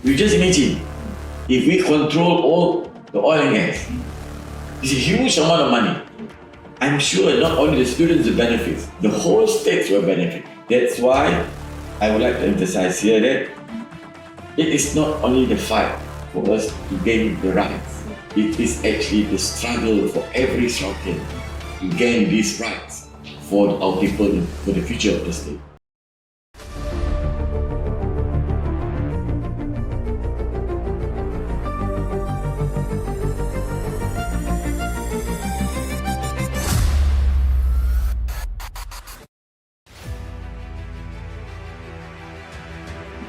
You just imagine, if we control all the oil and gas, it's a huge amount of money. I'm sure not only the students will benefit, the whole states will benefit. That's why I would like to emphasize here that it is not only the fight for us to gain the rights, it is actually the struggle for every Sarawakian to gain these rights for our people, for the future of the state.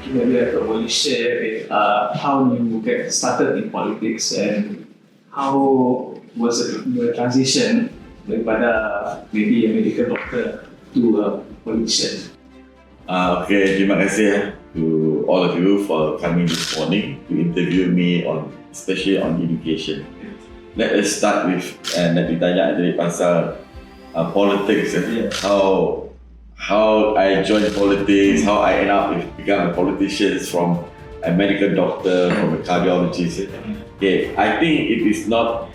Maybe I could share how you get started in politics and how was the transition daripada maybe a medical doctor to a politician. Okay, terima kasih to all of you for coming this morning to interview me on, especially on education. Let us start with nak ditanya dari pasal politics, how I joined politics, how I end up with become a politician from a medical doctor, from a cardiologist. Okay, I think it is not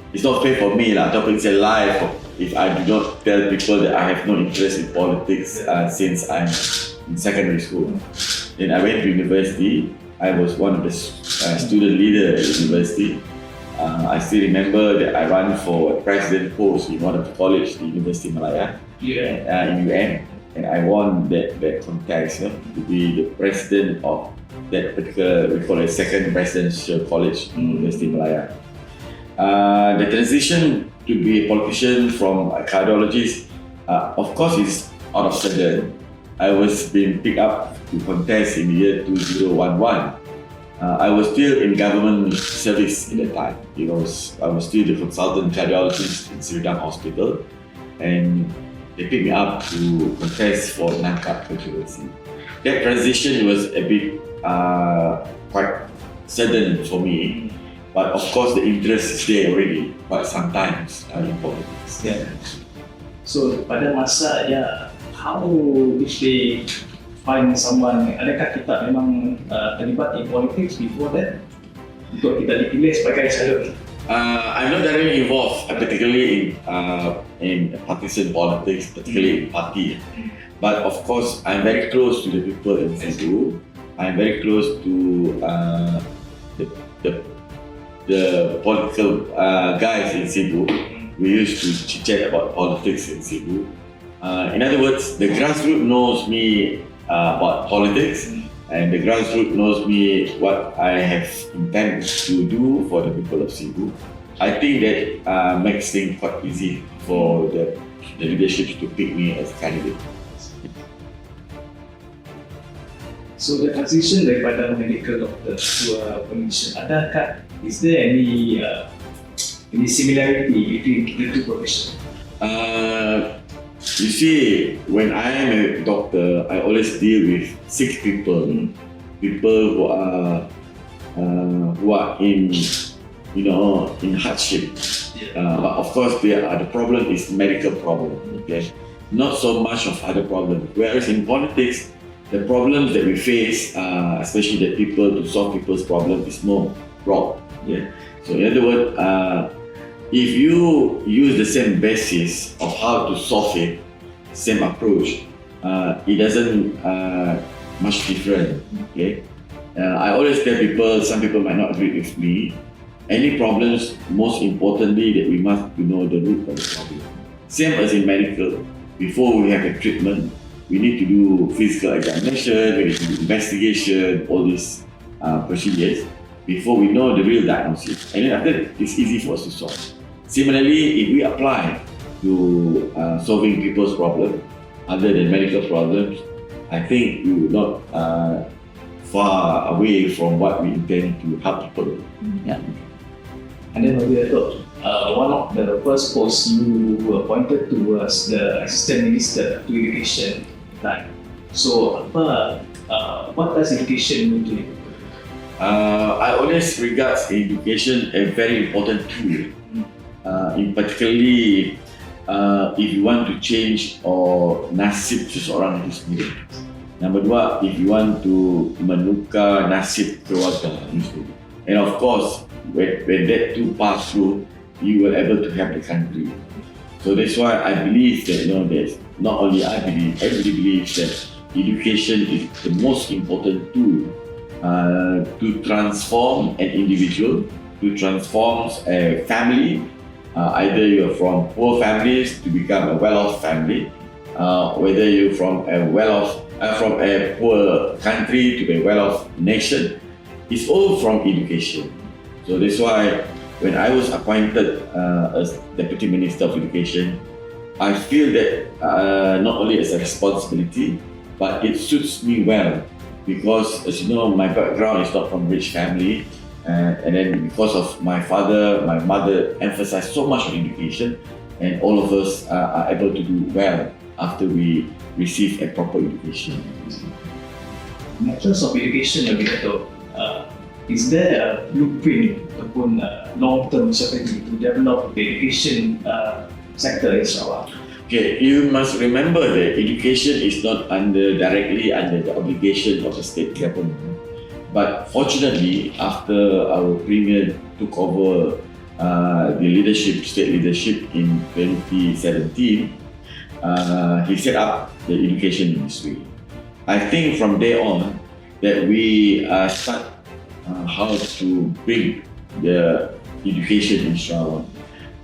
it's not fair for me lah. It's a lie if I do not tell people that I have no interest in politics since I'm in secondary school. Then I went to university. I was one of the student leader at the university. I still remember that I ran for a president post in one of the college, the University of Malaya, in UN, and I won that contest to be the president of that particular, we call it second presidential college in University of Malaya. The transition to be a politician from a cardiologist, of course, is out of sudden. I was being picked up to contest in the year 2011. I was still in government service at that time. I was still the consultant cardiologist in Sridham Hospital, and they picked me up to contest for Nangka controversy. That transition was a bit quite sudden for me, but of course the interest is there already quite sometimes in politics. Yeah. So pada masa how did they find someone? Adakah kita memang terlibat in politics before that untuk kita dipilih sebagai calon? I'm not directly involved, particularly in partisan politics, particularly in party. But of course, I'm very close to the people in Cebu. I'm very close to the political guys in Cebu. We used to chit-chat about politics in Cebu. In other words, the grassroots knows me about politics, and the grassroots knows me what I have intended to do for the people of Cebu. I think that makes things quite easy for the leadership to pick me as a candidate. So the transition daripada medical doctor to a politician, is there any similarity between the two professions? You see, when I am a doctor, I always deal with sick people, people who are in hardship. But of course, the problem is medical problem. Okay, not so much of other problems. Whereas in politics, the problems that we face, especially the people to solve people's problems, is more broad. Yeah. So in other words, if you use the same basis of how to solve it, same approach, it doesn't much different. Okay, I always tell people, some people might not agree with me. Any problems, most importantly, that we must know the root of the problem. Same as in medical, before we have a treatment, we need to do physical examination, we need to do investigation, all these procedures before we know the real diagnosis. And then after that, it's easy for us to solve. Similarly, if we apply to solving people's problems, other than medical problems, I think we will not far away from what we intend to help people. Yeah. And then maybe I thought, one of the first posts you were appointed to was the Assistant Minister to Education. Right. So, what does education mean to you? I always regard education a very important tool. In particularly, if you want to change or nasib seseorang itu sendiri. Number dua, if you want to menukar nasib keluarga. And of course, when that two pass through, you will able to help the country. So that's why I believe that, there's not only I believe, everybody believes that education is the most important tool to transform an individual, to transform a family. Either you're from poor families to become a well-off family, whether you're from a poor country to a well-off nation. It's all from education. So that's why when I was appointed as Deputy Minister of Education, I feel that not only as a responsibility, but it suits me well, because as you know, my background is not from rich family, and then because of my father, my mother emphasized so much on education, and all of us are able to do well after we receive a proper education. In terms of education, Datuk, is there a blueprint ataupun long-term strategy to develop the education sector in Sarawak? Okay, you must remember that education is not directly under the obligation of the state government. But fortunately, after our Premier took over the state leadership in 2017, he set up the education ministry. I think from there on that we start how to bring the education in Sarawak.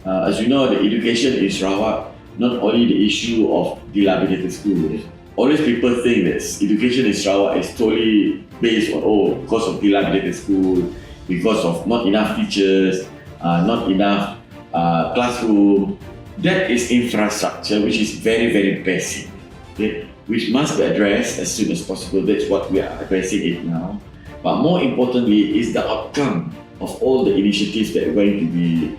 As you know, the education in Sarawak, not only the issue of dilapidated schools. Always people think that education in Sarawak is totally based on, because of dilapidated school, because of not enough teachers, not enough classroom. That is infrastructure which is very, very basic, okay? Which must be addressed as soon as possible. That's what we are addressing it now. But more importantly is the outcome of all the initiatives that are going to be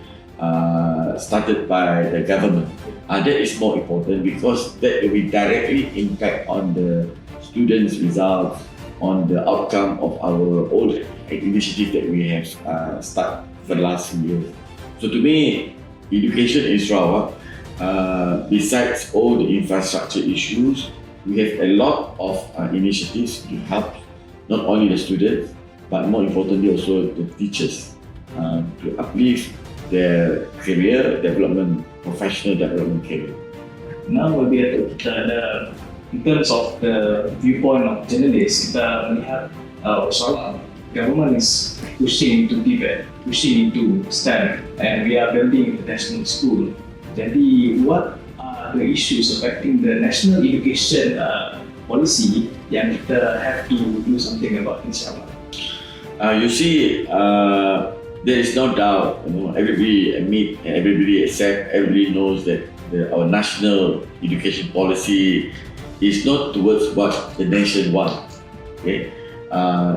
started by the government. That is more important, because that will directly impact on the students' results, on the outcome of our old initiative that we have started for the last few years. So to me, education in Sarawak, besides all the infrastructure issues, we have a lot of initiatives to help not only the students, but more importantly also the teachers, to uplift their career development, professional development career. Now will be in terms of the viewpoint of journalists, kita melihat Sarawak government is pushing into debate, pushing into STEM, and we are building international school. Jadi, what are the issues affecting the national education policy yang kita have to do something about in Sarawak? You see, there is no doubt, everybody admit, everybody accept, everybody knows that our national education policy is not towards what the nation wants. Okay?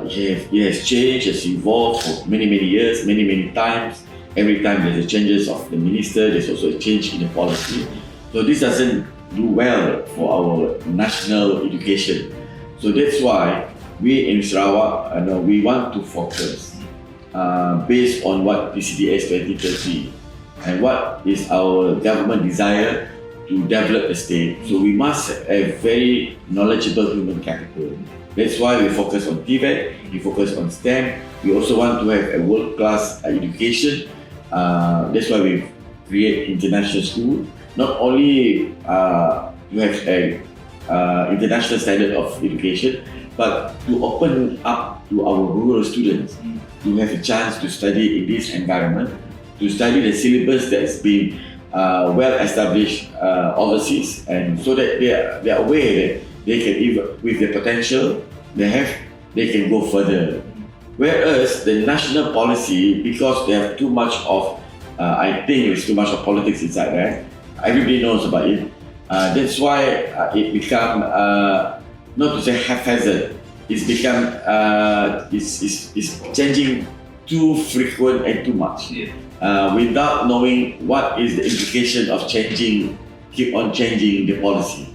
It has changed, has evolved for many, many years, many, many times. Every time there's a changes of the minister, there's also a change in the policy. So this doesn't do well for our national education. So that's why we in Sarawak, we want to focus based on what PCDS 2030 and what is our government desire to develop the state. So we must have a very knowledgeable human capital. That's why we focus on TVET, we focus on STEM. We also want to have a world-class education. That's why we create international school. Not only to have a international standard of education, but to open up to our rural students to have a chance to study in this environment, to study the syllabus that's been well established overseas, and so that they are aware that they can, with their potential they can go further. Whereas the national policy, because they have too much of, I think there's too much of politics inside there. Everybody knows about it. That's why it become not to say haphazard. It's become it's changing too frequent and too much. Without knowing what is the implication of keep on changing the policy.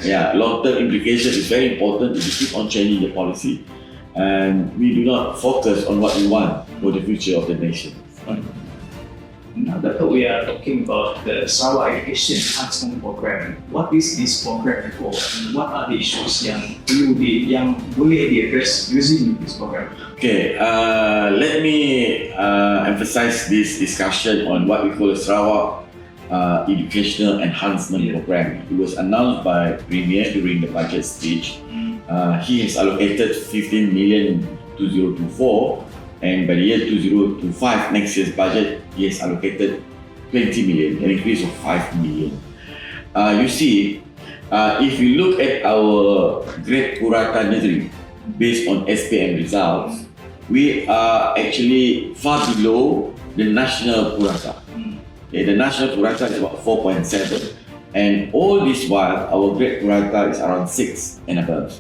Long-term implication is very important if you keep on changing the policy, and we do not focus on what we want for the future of the nation. Now that we are talking about the Sarawak Education Enhancement Program, what is this program for? And what are the issues yang boleh di-address using this program? Okay, let me emphasize this discussion on what we call the Sarawak Educational Enhancement Program. It was announced by Premier during the budget speech. He has allocated 15 million 2024, and by the year 2025, next year's budget, he has allocated 20 million, an increase of 5 million. You see, if you look at our grade Purata Negeri, based on SPM results, we are actually far below the national Purata. Okay, the national Purata is about 4.7, and all this while, our grade Purata is around 6 and above.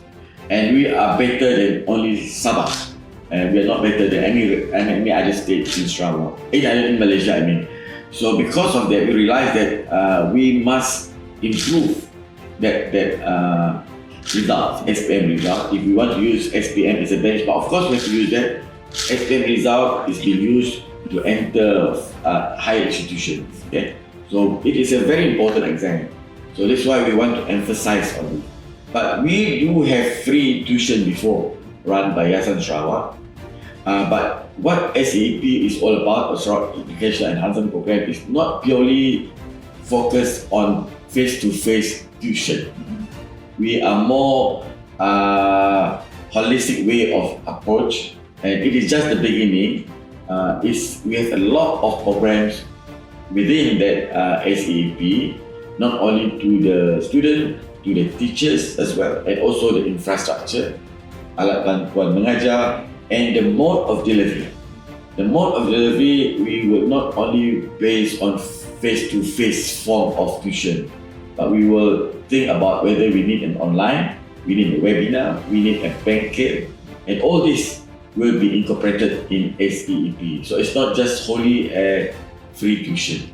And we are better than only Sabah. And we are not better than any other state in Sarawak, in Malaysia, I mean. So because of that, we realized that we must improve that result, SPM result. If we want to use SPM as a benchmark, of course we have to use that. SPM result is being used to enter higher institutions. Okay? So it is a very important exam. So that's why we want to emphasize on it. But we do have free tuition before, run by Yayasan Sarawak. But what SEEP is all about, the Sarawak Education Enhancement Program, is not purely focused on face-to-face tuition. We are more holistic way of approach, and it is just the beginning. We have a lot of programs within that SEEP, not only to the student, to the teachers as well, and also the infrastructure, alat bantuan mengajar, and the mode of delivery. The mode of delivery, we will not only base on face-to-face form of tuition, but we will think about whether we need an online, we need a webinar, we need a banquet, and all this will be incorporated in SEEP. So it's not just wholly a free tuition.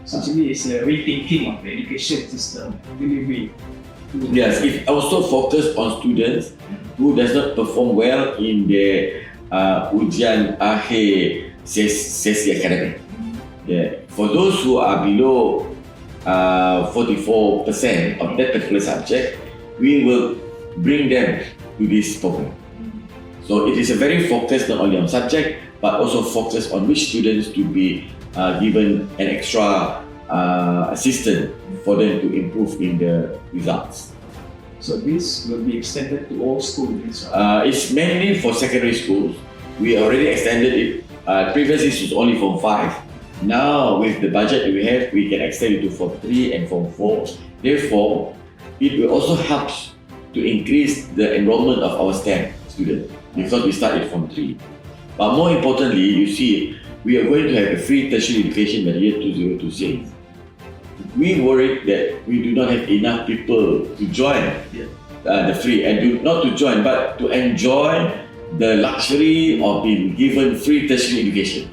So actually it's a rethinking of the education system, delivery. Yes, it also focused on students who does not perform well in their ujian akhir sesi akademik. Yeah. For those who are below 44% of that particular subject, we will bring them to this program. So it is a very focused not only on subject, but also focused on which students to be given an extra assistance for them to improve in the results. So this will be extended to all schools? It's mainly for secondary schools. We already extended it. Previously it was only Form 5. Now with the budget that we have, we can extend it to Form 3 and Form 4. Therefore, it will also help to increase the enrollment of our STEM students because we started from 3. But more importantly, you see, we are going to have a free tertiary education by the year 2026. We worried that we do not have enough people to join the free, and not to join, but to enjoy the luxury of being given free tertiary education.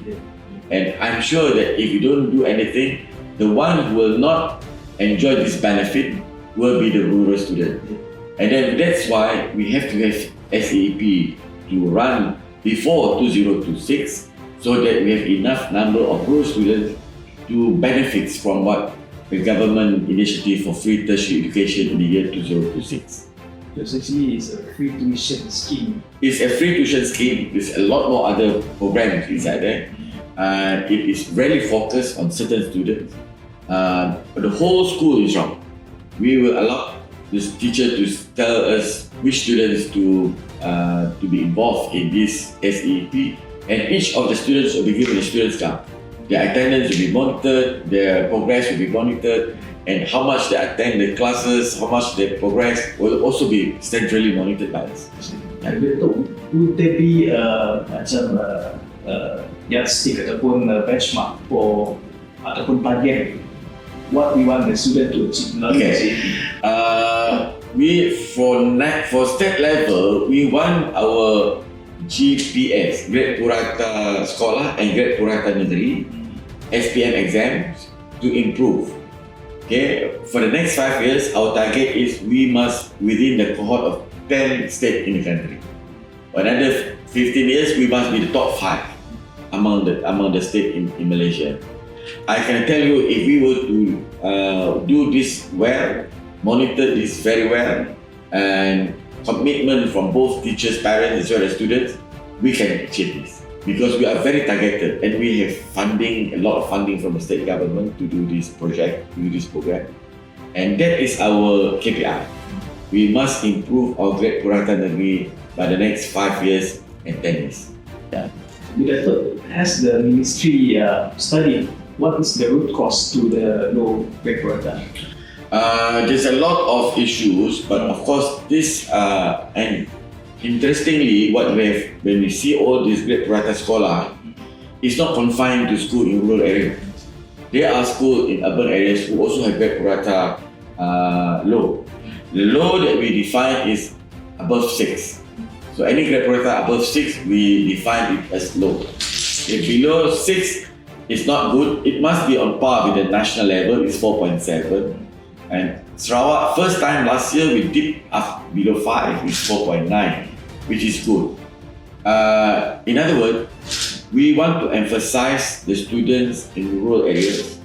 And I'm sure that if you don't do anything, the one who will not enjoy this benefit will be the rural student. And then that's why we have to have SEEP to run before 2026, so that we have enough number of rural students to benefit from what the government initiative for free tertiary education in the year 2026. So essentially it's a free tuition scheme. It's a free tuition scheme. There's a lot more other programs inside there. It is really focused on certain students. The whole school is wrong. We will allow this teacher to tell us which students to be involved in this SEEP, and each of the students will be given a student's card. Their attendance will be monitored, their progress will be monitored, and how much they attend the classes, how much they progress will also be centrally monitored by us. Datuk, would there be macam yardstick ataupun benchmark for ataupun target what we want the student to achieve melalui SEEP? For state level, we want our GPS, Grade Purata Sekolah and Grade Purata Negeri, SPM exams to improve. Okay, for the next 5 years, our target is we must within the cohort of 10 states in the country. For another 15 years, we must be the top 5 among the states in Malaysia. I can tell you, if we were to do this well, monitor this very well, and commitment from both teachers, parents, as well as students, we can achieve this. Because we are very targeted, and we have funding, a lot of funding from the state government to do this project, to do this program. And that is our KPI. We must improve our grade purata negeri by the next 5 years and 10 years. Datuk, has the ministry studied what is the root cause to the low grade purata? There's a lot of issues, but of course this and interestingly, what we have, when we see all these grade purata sekolah, it's not confined to school in rural areas. There are schools in urban areas who also have grade purata low. The low that we define is above 6. So any grade purata above 6, we define it as low. If below 6, it's not good. It must be on par with the national level. It's 4.7. And Sarawak, first time last year, we dipped up below 5, it's 4.9, which is good. In other words, we want to emphasize the students in rural areas.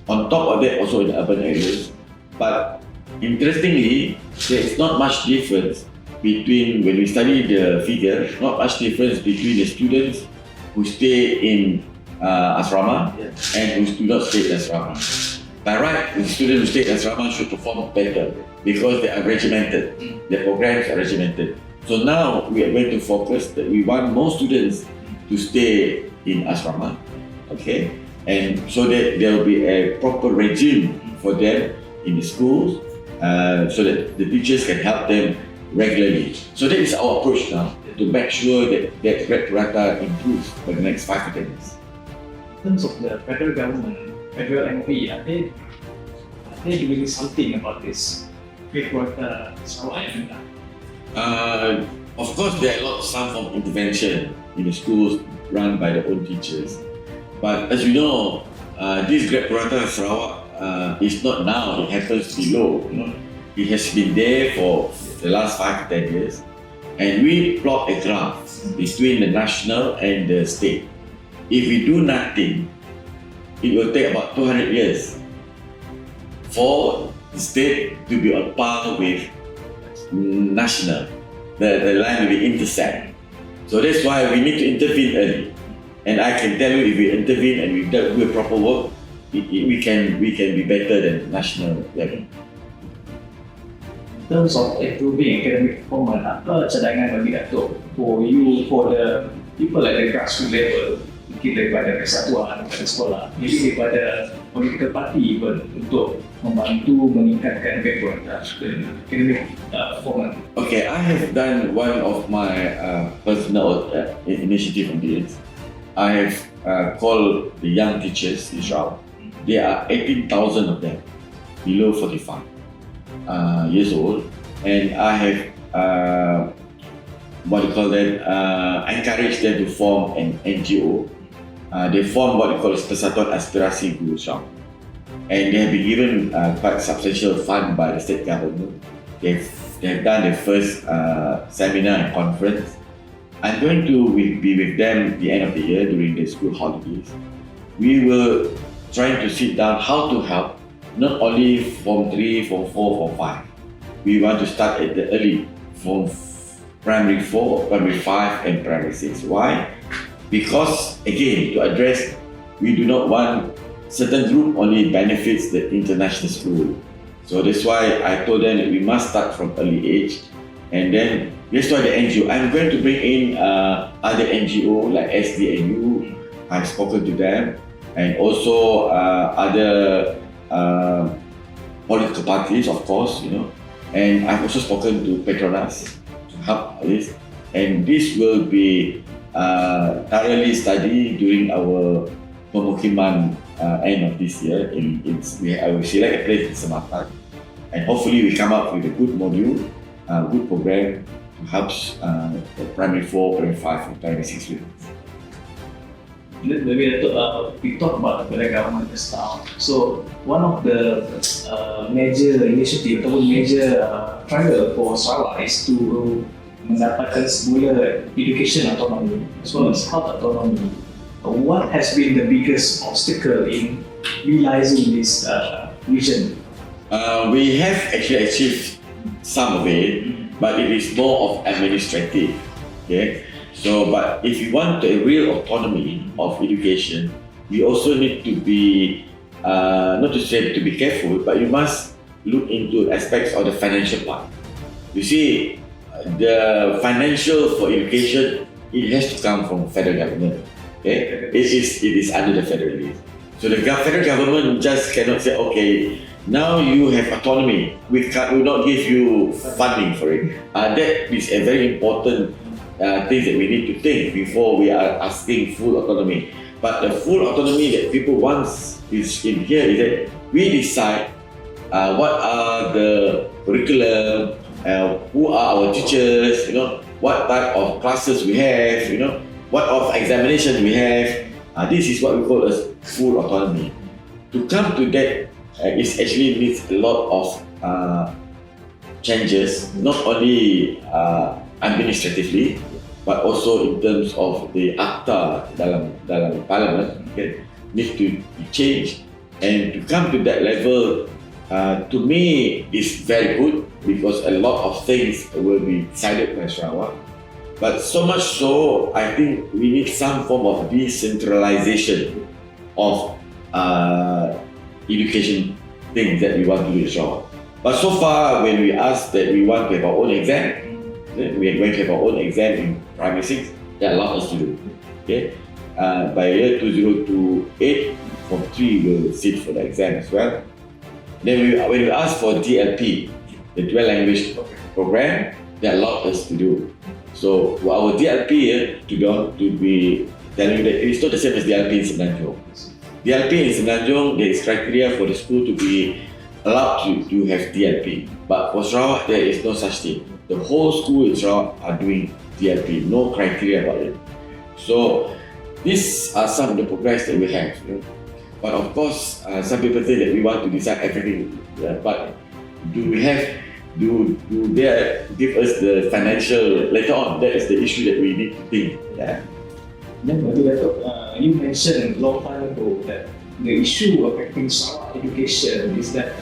On top of that, also in urban areas. But interestingly, there is not much difference between, when we study the figure, not much difference between the students who stay in asrama and who do not stay in asrama. By right, the students who stay in asrama should perform better because they are regimented. Their programs are regimented. So now we are going to focus that we want more students to stay in asrama, okay? And so that there will be a proper regime for them in the schools, so that the teachers can help them regularly. So that is our approach now, to make sure that that grade purata improves for the next 5 to 10 years. In terms of the federal government, federal MP, are they doing something about this grade purata Sarawakian? Of course, there are some form of intervention in the schools run by the own teachers. But as you know, this grade purata Sarawak is not now, it happens to be low. You know? It has been there for the last 5 to 10 years. And we plot a graph between the national and the state. If we do nothing, it will take about 200 years for the state to be on par with national. The line will be intersect. So that's why we need to intervene early. And I can tell you, if we intervene and we do a proper work, we can be better than national level. In terms of improving academic performance, apa cadangan bagi Datuk for you, for the people at the grassroots level, mungkin daripada persatuan, daripada sekolah, maybe daripada political party pun, untuk membantu meningkatkan background academic performance? Okay, I have done one of my personal initiative on this. I have called the young teachers in Sarawak. There are 18,000 of them below 45 years old, and I have encouraged them to form an NGO. They form what we call Persatuan Aspirasi Guru Sarawak, and they have been given quite substantial fund by the state government. They have done their first seminar and conference. I'm going to be with them at the end of the year during the school holidays. We were trying to sit down how to help not only Form 3, Form 4, Form 5. We want to start at the early Form Primary 4, Primary 5 and Primary 6. Why? Because again, to address, we do not want certain group only benefits the international school. So that's why I told them that we must start from early age. And then that's why the NGO, I'm going to bring in other NGO like SDNU. I've spoken to them, and also other political parties, of course, you know. And I've also spoken to Petronas to help this. And this will be thoroughly studied during our pemukiman end of this year. I will select a place in Sematang, and hopefully we come up with a good module, good program to help the Primary 4, Primary 5 and Primary 6 students. Maybe we talk about the federal government just now. So one of the major initiative atau major trial for Sarawak is to mendapatkan semula education autonomy as well as health autonomy. what has been the biggest obstacle in realizing this vision? We have actually achieved some of it, but it is more of administrative. Okay, so but if you want a real autonomy of education, we also need to be not to say to be careful, but you must look into aspects of the financial part. You see, the financial for education, it has to come from federal government. Okay, it is under the federalism. So the federal government just cannot say, okay, now you have autonomy. We will not give you funding for it. That is a very important thing that we need to think before we are asking full autonomy. But the full autonomy that people want is in here is that we decide what are the curriculum, who are our teachers, what type of classes we have, what of examination we have. This is what we call as full autonomy. To come to that, it actually needs a lot of changes, not only administratively, but also in terms of the akta dalam parliament, okay, needs to be changed. And to come to that level, to me, is very good because a lot of things will be decided by Sarawak. But so much so, I think we need some form of decentralization of education things that we want to do in Sarawak. But so far, when we ask that we want to have our own exam, we are going to have our own exam in primary 6, they allow us to do. Okay? By year 2028, Form 3 will sit for the exam as well. Then when we ask for DLP, the dual language program, they allow us to do. So our DLP to be telling you that it is not the same as DLP in Semenanjung. DLP in Semenanjung, there is criteria for the school to be allowed to have DLP. But for Sarawak, there is no such thing. The whole school in Sarawak are doing DLP, no criteria about it. So these are some of the progress that we have. But of course, some people say that we want to decide everything. But do they give us the financial later on? That is the issue that we need to think. Yeah. Then, Datuk, you mentioned a long time ago that the issue affecting Sarawak education is that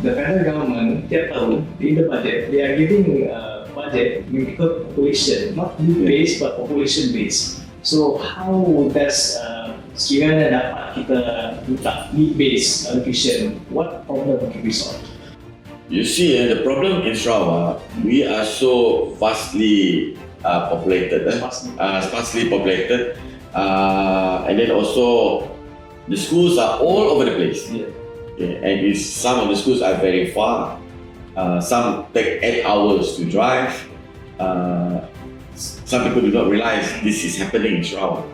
the federal government, in the budget, they are giving budget medical population, not need-based but population-based. So how does sekiranya dapat kita letak need-based allocation, what problem can we solve? You see, the problem in Sarawak, we are so vastly populated, sparsely populated, and then also the schools are all over the place. Yeah. Okay, and some of the schools are very far. Some take 8 hours to drive. Some people do not realize this is happening in Sarawak.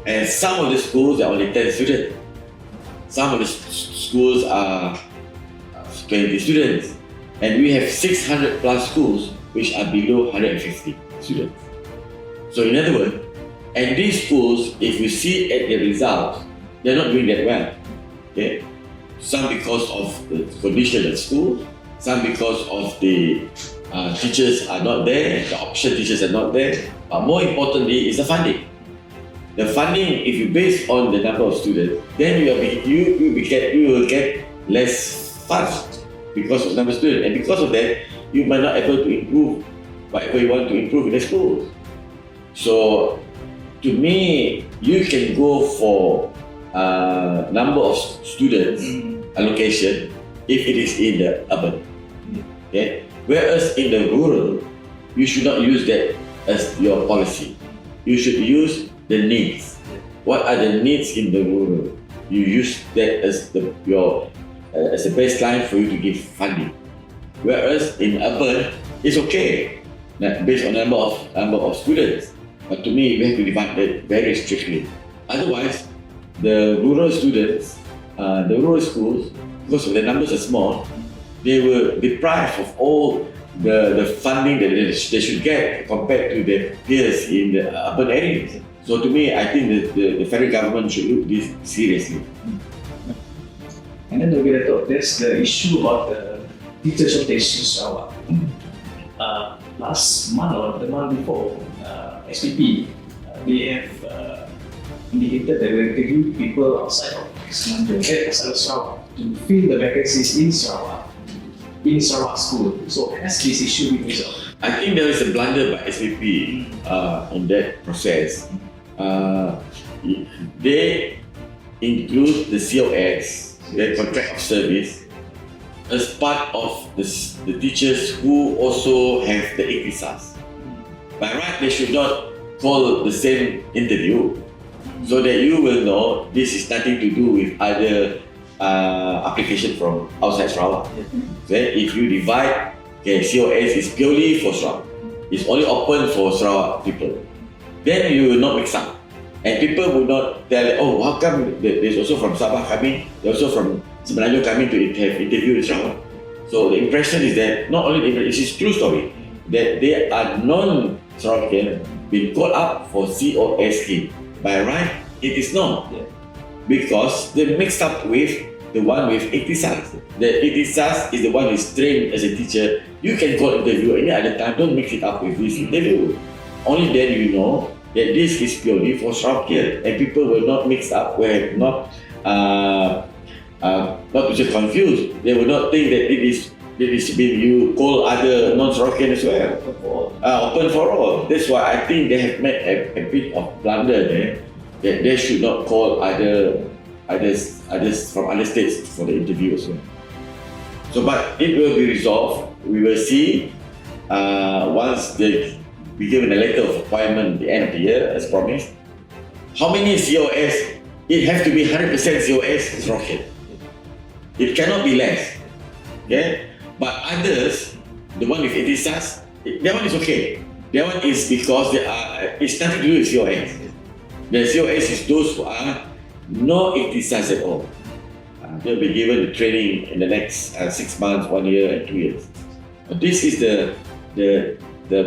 And some of the schools are only 10 students. Some of the schools are 20 students. And we have 600 plus schools which are below 150 students. So in other words, and these schools, if you see at the results, they're not doing that well. Okay? Some because of the condition at school, some because of the teachers are not there, the option teachers are not there. But more importantly is the funding. The funding, if you base on the number of students, then you will get less funds because of the number of students, and because of that, you might not be able to improve whatever you want to improve in the schools. So, to me, you can go for number of students allocation if it is in the urban. Okay? Whereas in the rural, you should not use that as your policy. You should use the needs. What are the needs in the rural? You use that as as a baseline for you to give funding. Whereas in urban, it's okay based on number of students. But to me, we have to divide that very strictly. Otherwise, the rural students, the rural schools, because the numbers are small, they were deprived of all the funding that they should get compared to their peers in the urban areas. So to me, I think that the federal government should look this seriously. And then there's the issue about the teacher shortage in Sarawak. Last month or the month before, SPP, they have indicated that we interviewed people outside of Sarawak to fill the vacancies in Sarawak school. So has this issue been resolved? I think there is a blunder by SEEP in that process. They include the COS, the contract of service, as part of the teachers who also have the EINSTEIN. By right, they should not call the same interview, so that you will know this is nothing to do with other application from outside Sarawak. Then if you divide, okay, COS is purely for Sarawak. It's only open for Sarawak people. Then you will not mix up. And people will not tell, oh, how come there's also from Sabah coming, there's also from Semenanjung coming to have interview in Sarawak. So the impression is that, not only the impression, it is true story, that they are non-Sarawakian being called up for COS scheme. By right, it is not. Because they mixed up with the one with EINSTEIN. The EINSTEIN is the one who is trained as a teacher. You can call interview any other time, don't mix it up with this interview. Only then you know that this is purely for Sarawakian, and people will not mix up, will not to say confused. They will not think that it is being you call other non-Sarawakian as well. Open for all. That's why I think they have made a bit of blunder there, that they should not call others from other states for the interview as well. So, but it will be resolved. We will see once they be given a letter of appointment at the end of the year, as promised. How many COS? It has to be 100% COS Sarawakian. It cannot be less. Okay? But others, the one with EINSTEIN, that one is okay. That one is because it's nothing to do with COS. The COS is those who are no EINSTEIN at all. They'll be given the training in the next 6 months, 1 year, and 2 years. This is the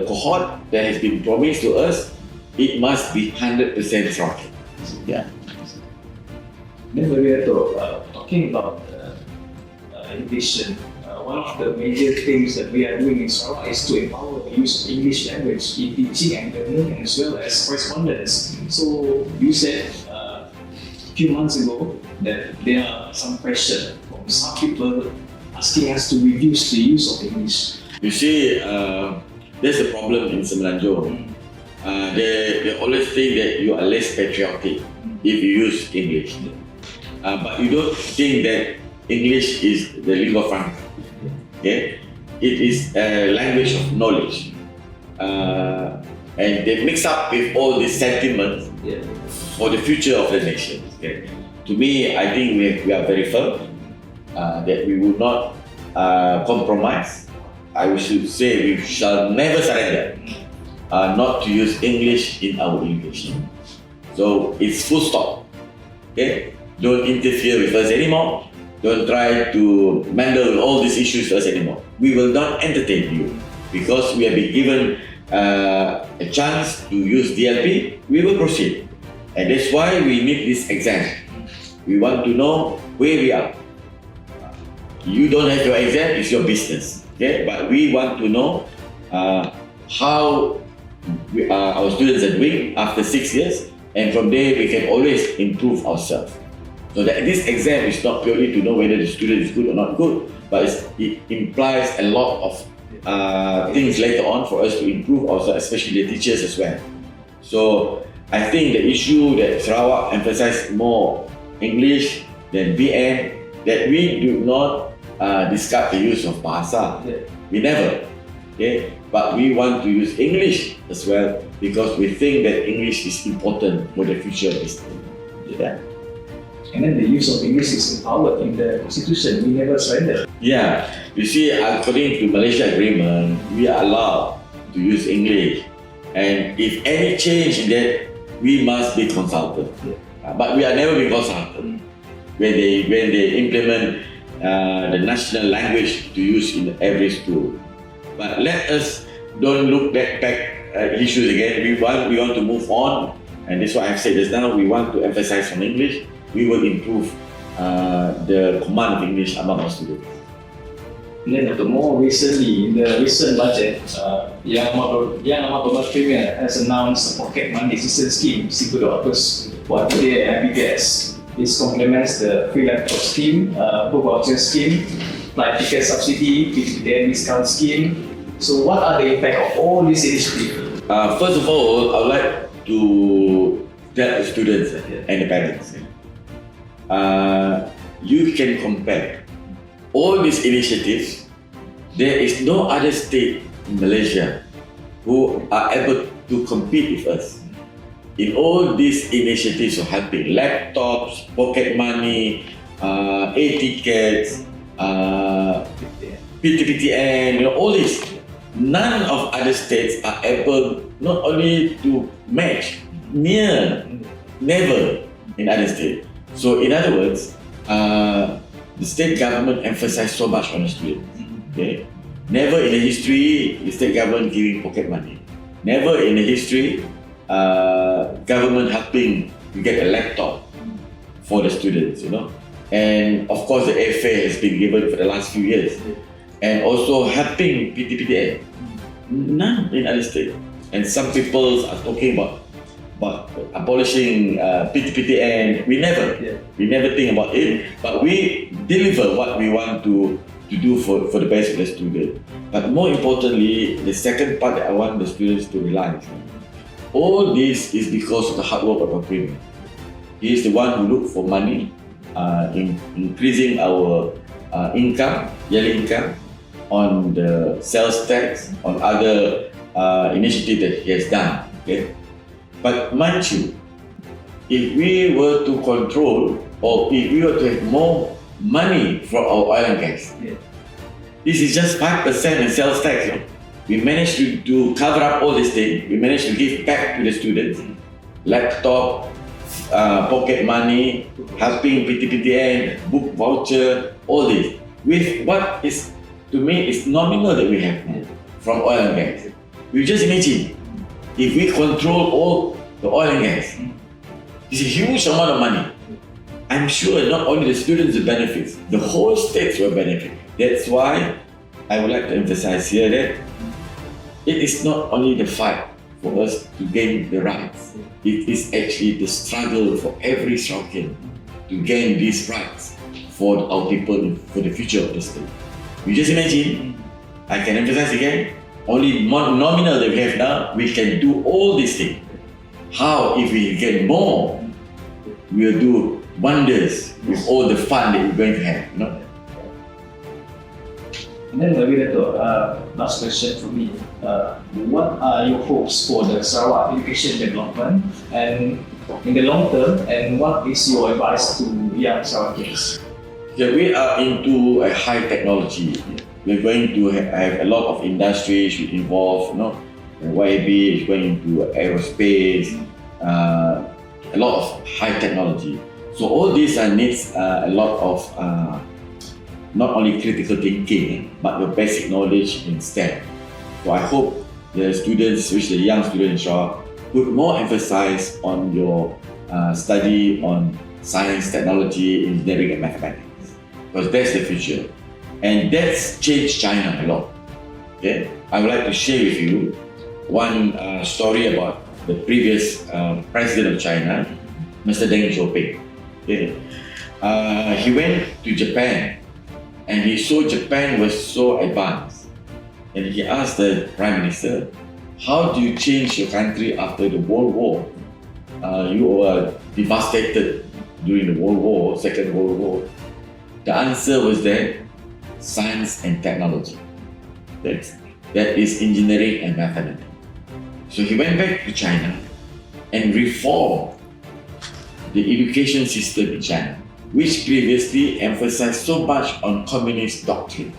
cohort that has been promised to us. It must be 100% Sarawakian. Yeah. Then we are talking about education. One of the major things that we are doing in Sarawak is to empower the use of English language in teaching and learning, as well as correspondence. So you said a few months ago that there are some pressure from some people asking us to reduce the use of English. You see, there's a problem in Semenanjung. They always think that you are less patriotic if you use English. But you don't think that English is the lingua franca. Okay? It is a language of knowledge. And they mix up with all these sentiments for the future of the nation. Okay? To me, I think we are very firm that we will not compromise. I should say we shall never surrender not to use English in our English. So it's full stop. Okay? Don't interfere with us anymore. Don't try to meddle with all these issues to us anymore. We will not entertain you because we have been given a chance to use DLP. We will proceed, and that's why we need this exam. We want to know where we are. You don't have your exam; it's your business. Okay, but we want to know how our students are doing after 6 years, and from there we can always improve ourselves. So that this exam is not purely to know whether the student is good or not good, but it implies a lot of things later on for us to improve ourselves, especially the teachers as well. So I think the issue that Sarawak emphasizes more English than BN, that we do not discard the use of bahasa. We never. Okay? But we want to use English as well because we think that English is important for the future of this thing. Yeah. And then the use of English is empowered in the constitution. We never surrender. Yeah, you see, according to Malaysia Agreement, we are allowed to use English, and if any change in that, we must be consulted. But we are never being consulted when they implement the national language to use in every school. But let us don't look back at issues again. We want to move on, and that's why I've said just now. We want to emphasize on English. We will improve the command of English among our students. And then more recently, in the recent budget, Yang Amat Premier has announced a pocket money assistance scheme, $50 per for today at MBTS. This complements the free laptop scheme, book voucher scheme, flight ticket subsidy, PTPTN discount scheme. So what are the impact of all these initiatives? First of all, I would like to tell the students and the parents. You can compare all these initiatives. There is no other state in Malaysia who are able to compete with us. In all these initiatives of helping laptops, pocket money, A-tickets, PTPTN, all this, none of other states are able not only to match, never in other states. So in other words, the state government emphasized so much on the students. Okay? Never in the history the state government giving pocket money. Never in the history government helping to get a laptop for the students, And of course the airfare has been given for the last few years. And also helping PTPTN. None in other states. And some people are talking about abolishing PTPTN. We never think about it, but we deliver what we want to do for the best of the student. But more importantly, the second part that I want the students to realize, all this is because of the hard work of our premier. He is the one who looked for money, in increasing our income, yearly income, on the sales tax, on other initiatives that he has done. Okay? But mind you, if we were to control, or if we were to have more money from our oil and gas, this is just 5% in sales tax. We managed to cover up all these things. We managed to give back to the students, laptop, pocket money, helping PTPTN, book voucher, all this. With what is, to me, is nominal that we have from oil and gas. You just imagine, if we control all the oil and gas, it's a huge amount of money. I'm sure not only the students will benefit, the whole states will benefit. That's why I would like to emphasize here that it is not only the fight for us to gain the rights, it is actually the struggle for every Sarawakian to gain these rights for our people, for the future of the state. You just imagine, I can emphasize again, only nominal that we have now, we can do all these things. How if we get more, we'll do wonders with all the fun that we're going to have. And then maybe last question for me. What are your hopes for the Sarawak education development and in the long term, and what is your advice to young Sarawakians? Yeah, we are into a high technology. We're going to have a lot of industries which involve, YAB is going into aerospace, a lot of high technology. So all these needs a lot of not only critical thinking, but the basic knowledge in STEM. So I hope the students, especially the young students in Sarawak, put more emphasis on your study on science, technology, engineering and mathematics, because that's the future. And that's changed China a lot. Okay? I would like to share with you one story about the previous president of China, Mr. Deng Xiaoping. Okay? He went to Japan and he saw Japan was so advanced. And he asked the Prime Minister, how do you change your country after the World War? You were devastated during the World War, Second World War. The answer was that science and technology. That is engineering and mathematics. So he went back to China and reformed the education system in China, which previously emphasized so much on communist doctrine.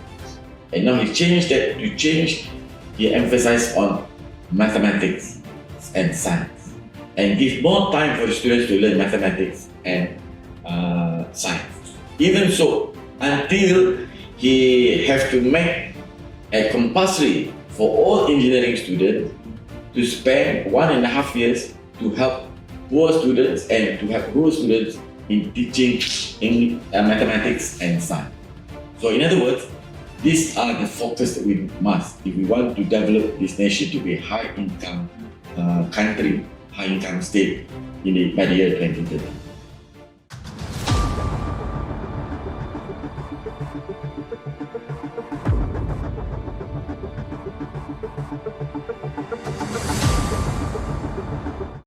And now he changed that to he emphasized on mathematics and science, and give more time for the students to learn mathematics and science. Even so, until he have to make a compulsory for all engineering students to spend 1.5 years to help poor students and to help poor students in teaching mathematics and science. So in other words, these are the focus that we must, if we want to develop this nation to be a high income country, high income state by the year 2030.